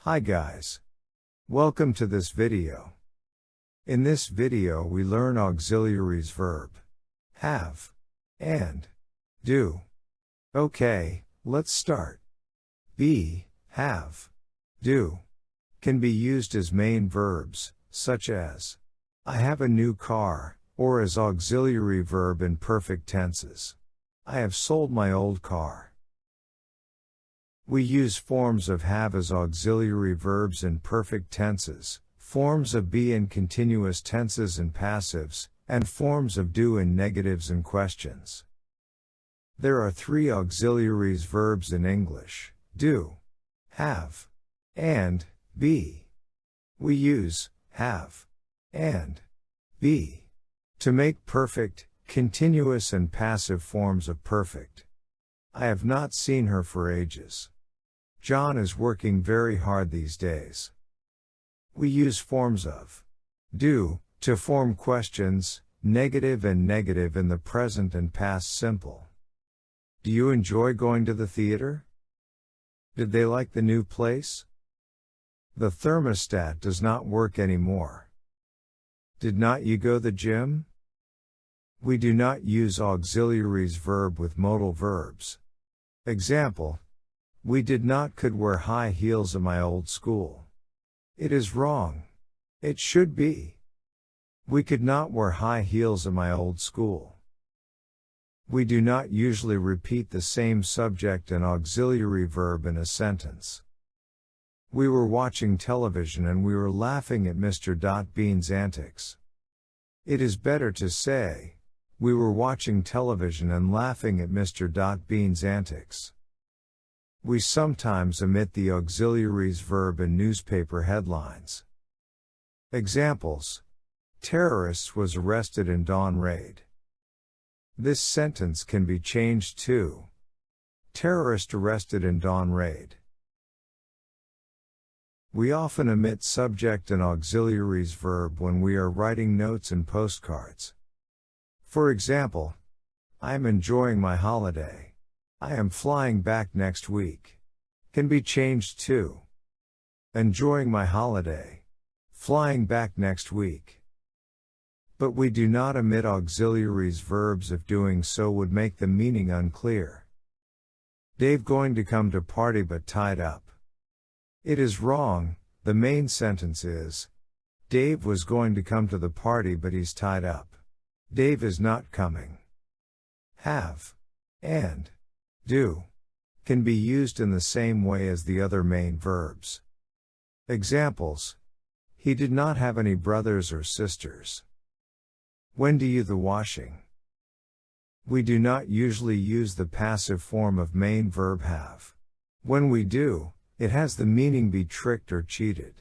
Hi guys. Welcome to this video. In this video we learn auxiliaries verb have and do. Okay, let's start. Be, have, do can be used as main verbs, such as I have a new car, or as auxiliary verb in perfect tenses. I have sold my old car. We use forms of have as auxiliary verbs in perfect tenses, forms of be in continuous tenses and passives, and forms of do in negatives and questions. There are three auxiliaries verbs in English: do, have, and be. We use have and be to make perfect, continuous and passive forms of perfect. I have not seen her for ages. John is working very hard these days. We use forms of do to form questions, negative and negative in the present and past simple. Do you enjoy going to the theater? Did they like the new place? The thermostat does not work anymore. Did not you go to the gym? We do not use auxiliaries verb with modal verbs. Example: we did not could wear high heels at my old school. It is wrong. It should be. We could not wear high heels at my old school. We do not usually repeat the same subject and auxiliary verb in a sentence. We were watching television and we were laughing at Mr. Bean's antics. It is better to say, we were watching television and laughing at Mr. Bean's antics. We sometimes omit the auxiliaries verb in newspaper headlines. Examples: terrorists was arrested in dawn raid. This sentence can be changed to terrorist arrested in dawn raid. We often omit subject and auxiliaries verb when we are writing notes and postcards. For example, I am enjoying my holiday. I am flying back next week. Can be changed to enjoying my holiday. Flying back next week. But we do not omit auxiliaries verbs if doing so would make the meaning unclear. Dave going to come to party but tied up. It is wrong. The main sentence is, Dave was going to come to the party but he's tied up. Dave is not coming. Have and do can be used in the same way as the other main verbs. Examples: he did not have any brothers or sisters. When do you the washing? We do not usually use the passive form of main verb have. When we do, it has the meaning be tricked or cheated.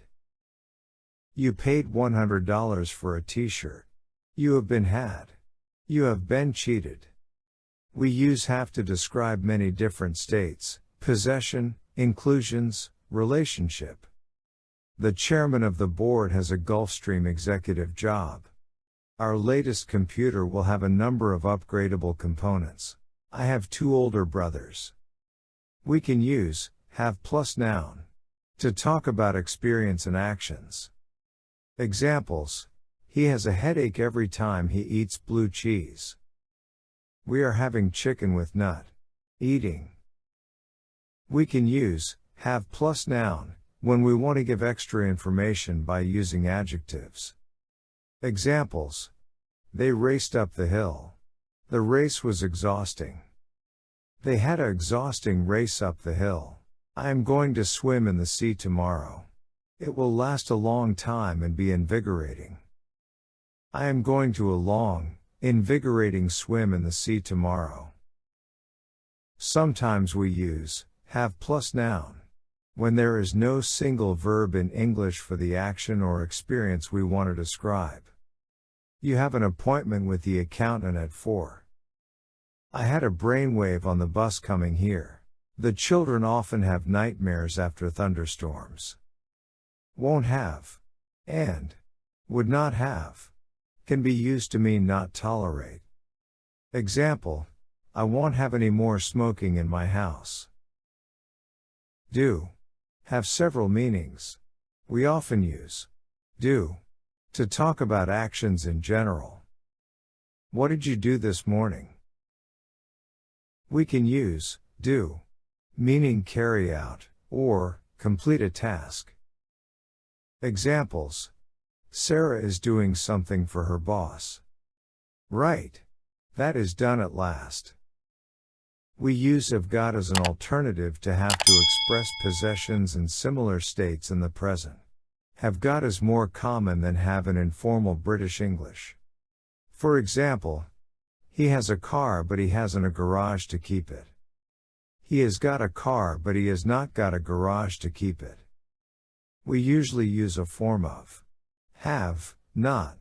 You paid $100 for a t-shirt. You have been had. You have been cheated. We use have to describe many different states: possession, inclusions, relationship. The chairman of the board has a Gulfstream executive job. Our latest computer will have a number of upgradable components. I have two older brothers. We can use have plus noun to talk about experience and actions. Examples: he has a headache every time he eats blue cheese. We are having chicken with nut. Eating. We can use have plus noun when we want to give extra information by using adjectives. Examples: they raced up the hill. The race was exhausting. They had an exhausting race up the hill. I am going to swim in the sea tomorrow. It will last a long time and be invigorating. I am going to a long, invigorating swim in the sea tomorrow. Sometimes we use have plus noun when there is no single verb in English for the action or experience we want to describe. You have an appointment with the accountant at 4. I had a brainwave on the bus coming here. The children often have nightmares after thunderstorms. Won't have and would not have can be used to mean not tolerate. Example: I won't have any more smoking in my house. Do have several meanings. We often use do to talk about actions in general. What did you do this morning? We can use do, meaning carry out, or complete a task. Examples. Sarah is doing something for her boss. Right. That is done at last. We use have got as an alternative to have to express possessions in similar states in the present. Have got is more common than have in informal British English. For example, he has a car but he hasn't a garage to keep it. He has got a car but he has not got a garage to keep it. We usually use a form of have, not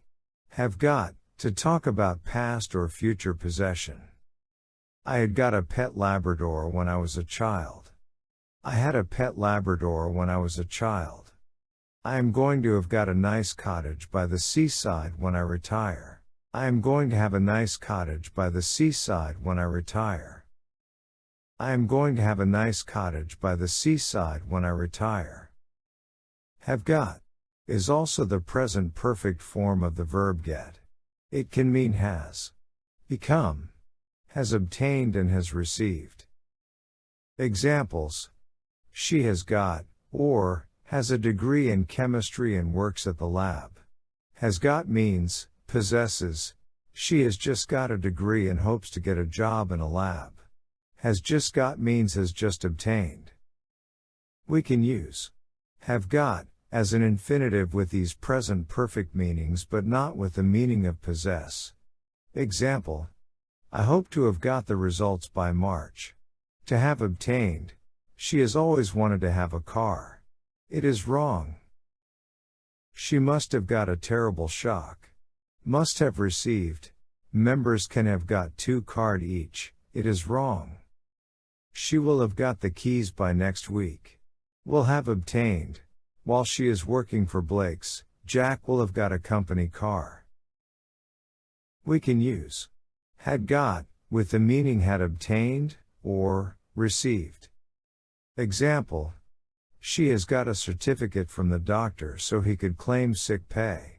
have got, to talk about past or future possession. I had got a pet Labrador when I was a child. I had a pet Labrador when I was a child. I am going to have got a nice cottage by the seaside when I retire. I am going to have a nice cottage by the seaside when I retire. I am going to have a nice cottage by the seaside when I retire. Have got is also the present perfect form of the verb get. It can mean has become, has obtained and has received. Examples. She has got, or, has a degree in chemistry and works at the lab. Has got means, possesses. She has just got a degree and hopes to get a job in a lab. Has just got means has just obtained. We can use have got as an infinitive with these present perfect meanings but not with the meaning of possess. Example. I hope to have got the results by March. To have obtained. She has always wanted to have a car. It is wrong. She must have got a terrible shock. Must have received. Members can have got 2 cards each. It is wrong. She will have got the keys by next week. Will have obtained. While she is working for Blake's, Jack will have got a company car. We can use had got with the meaning had obtained or received. Example. She has got a certificate from the doctor so he could claim sick pay.